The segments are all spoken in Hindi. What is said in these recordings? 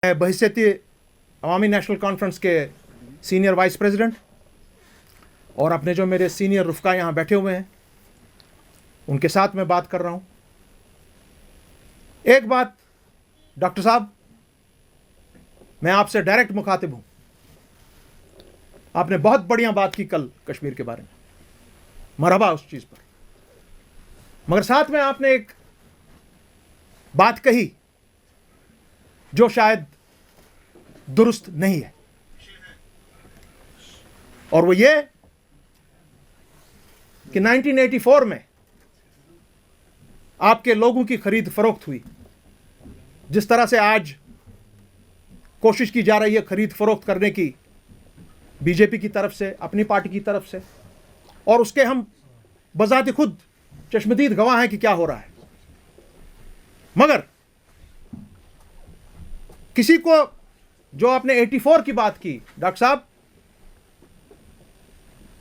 बहैसियत अवामी नेशनल कॉन्फ्रेंस के सीनियर वाइस प्रेसिडेंट और अपने जो मेरे सीनियर रुफ़का यहाँ बैठे हुए हैं उनके साथ मैं बात कर रहा हूँ। एक बात डॉक्टर साहब, मैं आपसे डायरेक्ट मुखातिब हूँ। आपने बहुत बढ़िया बात की कल कश्मीर के बारे में, मरहबा उस चीज़ पर, मगर साथ में आपने एक बात कही जो शायद दुरुस्त नहीं है, और वो ये कि 1984 में आपके लोगों की खरीद फरोख्त हुई। जिस तरह से आज कोशिश की जा रही है खरीद फरोख्त करने की बीजेपी की तरफ से, अपनी पार्टी की तरफ से, और उसके हम बजाते खुद चश्मदीद गवाह हैं कि क्या हो रहा है। मगर किसी को जो आपने 84 की बात की, डॉक्टर साहब,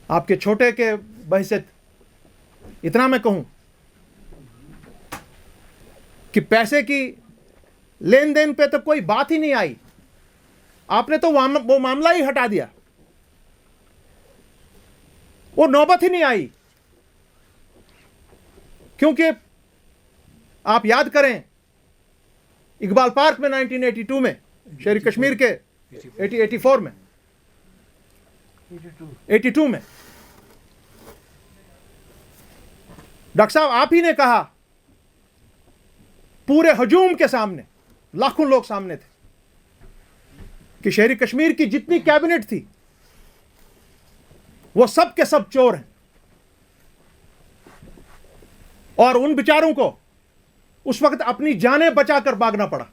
आपके छोटे के बहैसियत इतना मैं कहूं कि पैसे की लेन देन पे तो कोई बात ही नहीं आई। आपने तो वो मामला ही हटा दिया, वो नौबत ही नहीं आई। क्योंकि आप याद करें, इकबाल पार्क में 1982 में, शेर कश्मीर के 84 में, 82 में, डॉक्टर साहब आप ही ने कहा, पूरे हजूम के सामने, लाखों लोग सामने थे, कि शेर कश्मीर की जितनी कैबिनेट थी वो सब के सब चोर हैं, और उन बेचारों को उस वक्त अपनी जानें बचाकर भागना पड़ा।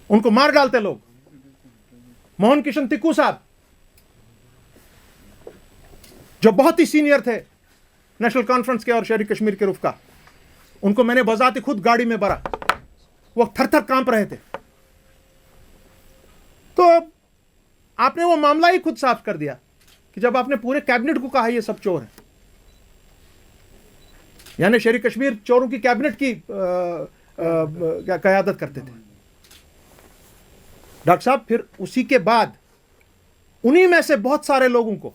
उनको मार डालते लोग। मोहन किशन तिक्कू साहब, जो बहुत ही सीनियर थे नेशनल कॉन्फ्रेंस के और शहरी कश्मीर के रुफ़का, उनको मैंने बजाते खुद गाड़ी में भरा, वो थर थर कांप रहे थे। तो आपने वो मामला ही खुद साफ कर दिया कि जब आपने पूरे कैबिनेट को कहा ये सब चोर हैं, यानी शहरी कश्मीर चोरों की कैबिनेट की क़यादत करते थे। डॉक्टर साहब, फिर उसी के बाद उन्हीं में से बहुत सारे लोगों को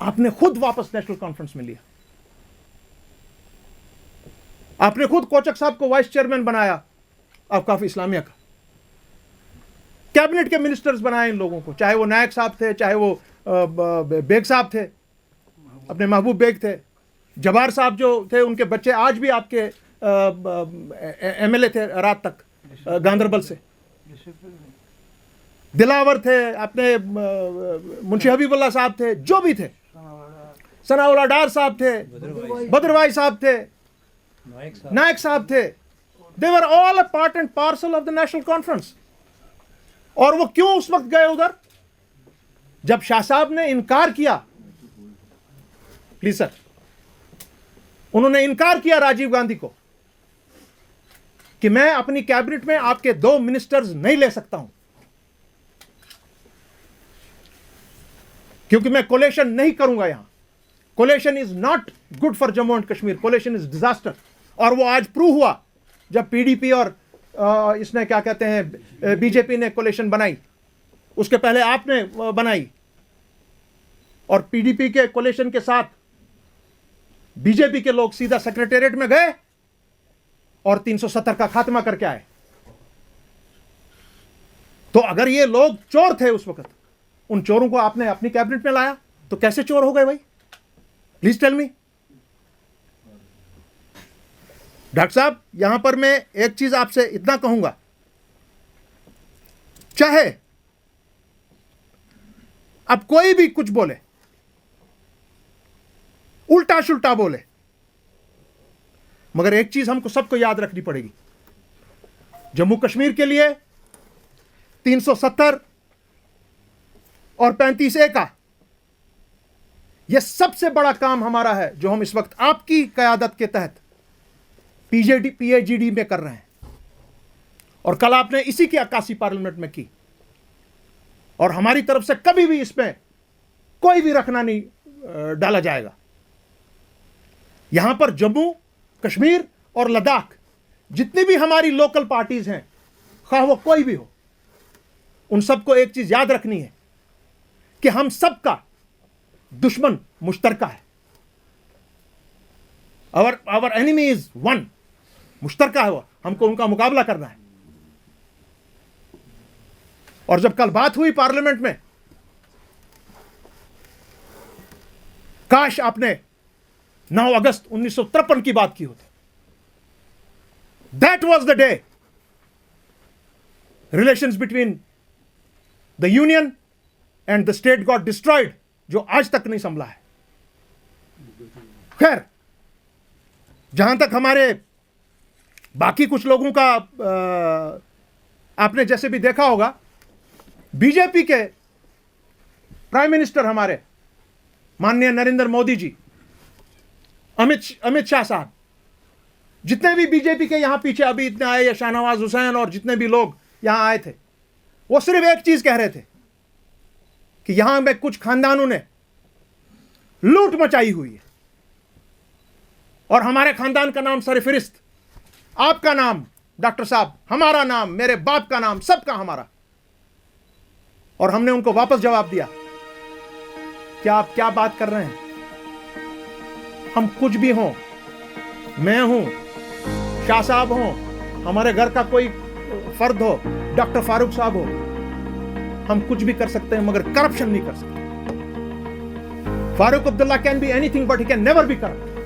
आपने खुद वापस नेशनल कॉन्फ्रेंस में लिया। आपने खुद कोचक साहब को वाइस चेयरमैन बनाया औकाफ इस्लामिया का। कैबिनेट के मिनिस्टर्स बनाए इन लोगों को, चाहे वो नायक साहब थे, चाहे वो बेग साहब थे, अपने महबूब बेग थे, जबार साहब जो थे, उनके बच्चे आज भी आपके एमएलए थे रात तक गांधरबल से, दिलावर थे, अपने मुंशी हबीबुल्लाह साहब थे, जो भी थे, सनाउल्लाह डार साहब थे, बदरवाई साहब थे, नायक साहब थे। They were all a part and parcel of the National Conference. और वो क्यों उस वक्त गए उधर? जब शाह साहब ने इनकार किया, प्लीज सर, उन्होंने इनकार किया राजीव गांधी को कि मैं अपनी कैबिनेट में आपके 2 मिनिस्टर्स नहीं ले सकता हूं, क्योंकि मैं कोलेशन नहीं करूंगा। यहां coalition is not good for Jammu and Kashmir, coalition is disaster. और वो आज प्रूव हुआ जब पीडीपी और इसने क्या कहते हैं बीजेपी ने कोलेशन बनाई। उसके पहले आपने बनाई, और पीडीपी के कोलेशन के साथ बीजेपी के लोग सीधा सेक्रेटेरिएट में गए और 370 का खात्मा करके आए। तो अगर ये लोग चोर थे उस वक्त, उन चोरों को आपने अपनी कैबिनेट में लाया, तो कैसे चोर हो गए भाई? Please tell me. डॉक्टर साहब, यहां पर मैं एक चीज आपसे इतना कहूंगा, चाहे अब कोई भी कुछ बोले, उल्टा सुल्टा बोले, मगर एक चीज हमको सबको याद रखनी पड़ेगी। जम्मू कश्मीर के लिए 370 और 35A का यह सबसे बड़ा काम हमारा है, जो हम इस वक्त आपकी क़यादत के तहत पीएजीडी में कर रहे हैं। और कल आपने इसी की अक्कासी पार्लियामेंट में की, और हमारी तरफ से कभी भी इसमें कोई भी रखना नहीं डाला जाएगा। यहां पर जम्मू कश्मीर और लद्दाख जितनी भी हमारी लोकल पार्टीज हैं, खा वो कोई भी हो, उन सबको एक चीज याद रखनी है कि हम सबका दुश्मन मुश्तरका है। आवर एनिमी इज वन, मुश्तरका है वो, हमको उनका मुकाबला करना है। और जब कल बात हुई पार्लियामेंट में, काश आपने 9 अगस्त 1953 की बात की होती। That was the day relations between the union and the state got destroyed, जो आज तक नहीं संभला है। खैर, जहां तक हमारे बाकी कुछ लोगों का आपने जैसे भी देखा होगा, बीजेपी के प्राइम मिनिस्टर हमारे माननीय नरेंद्र मोदी जी, अमित शाह साहब, जितने भी बीजेपी के यहां पीछे अभी इतने आए, या शाहनवाज हुसैन और जितने भी लोग यहां आए थे, वो सिर्फ एक चीज कह रहे थे कि यहां में कुछ खानदानों ने लूट मचाई हुई है और हमारे खानदान का नाम सरफहरिस्त, आपका नाम डॉक्टर साहब, हमारा नाम, मेरे बाप का नाम, सबका हमारा। और हमने उनको वापस जवाब दिया, क्या आप क्या बात कर रहे हैं? हम कुछ भी हों, मैं हूं, शाह साहब हों, हमारे घर का कोई फर्द हो, डॉक्टर फारूक साहब हो, हम कुछ भी कर सकते हैं मगर करप्शन नहीं कर सकते। Farooq Abdullah can be anything but he can never be corrupt.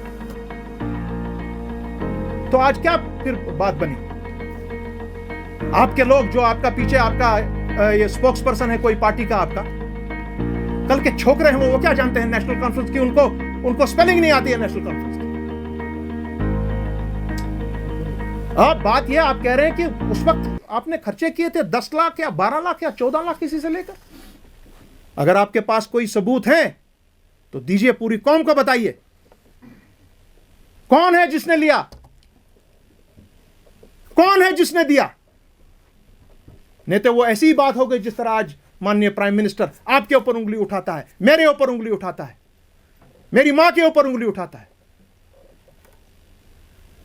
तो आज क्या फिर बात बनी? आपके लोग जो आपका पीछे, आपका ये स्पोक्स पर्सन है कोई पार्टी का, आपका कल के छोकरे हैं वो क्या जानते हैं नेशनल कॉन्फ्रेंस की? उनको स्पेलिंग नहीं आती है नेशनल कॉन्फ्रेंस की। अब बात ये आप कह रहे हैं कि उस वक्त आपने खर्चे किए थे 10 लाख या 12 लाख या 14 लाख किसी से लेकर। अगर आपके पास कोई सबूत है तो दीजिए, पूरी कौम को बताइए कौन है जिसने लिया, कौन है जिसने दिया। नहीं तो वो ऐसी ही बात हो गई जिस तरह आज माननीय प्राइम मिनिस्टर आपके ऊपर उंगली उठाता है, मेरे ऊपर उंगली उठाता है, मेरी मां के ऊपर उंगली उठाता है।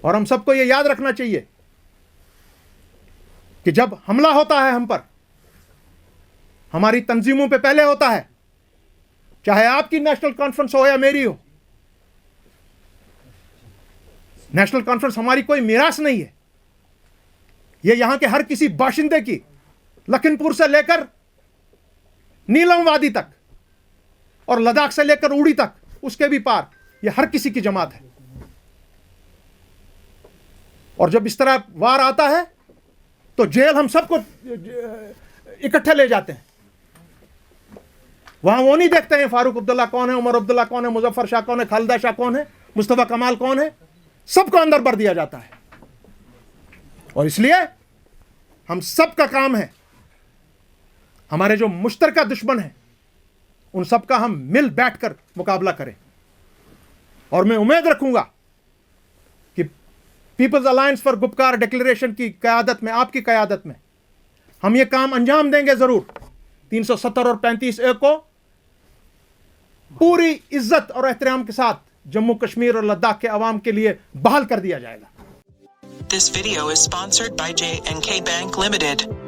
और हम सबको यह याद रखना चाहिए कि जब हमला होता है हम पर, हमारी तंजीमों पे पहले होता है, चाहे आपकी नेशनल कॉन्फ्रेंस हो या मेरी हो। नेशनल कॉन्फ्रेंस हमारी कोई मिरास नहीं है, यह यहां के हर किसी बाशिंदे की, लखनपुर से लेकर नीलम वादी तक और लद्दाख से लेकर उड़ी तक, उसके भी पार, यह हर किसी की जमात है। और जब इस तरह वार आता है तो जेल हम सबको इकट्ठे ले जाते हैं। वहां वो नहीं देखते हैं फारूक अब्दुल्ला कौन है, उमर अब्दुल्ला कौन है, मुजफ्फर शाह कौन है, खालिदा शाह कौन है, मुस्तफा कमाल कौन है, सबको अंदर भर दिया जाता है। और इसलिए हम सबका काम है, हमारे जो मुश्तरका दुश्मन हैं उन सबका हम मिल बैठकर मुकाबला करें। और मैं उम्मीद रखूंगा कि people's alliance for Gupkar declaration की क़यादत में, आपकी क़यादत में, हम ये काम अंजाम देंगे जरूर। 370 और 35A को पूरी इज्जत और एहतराम के साथ जम्मू कश्मीर और लद्दाख के अवाम के लिए बहाल कर दिया जाएगा। This video is sponsored by J&K Bank Limited.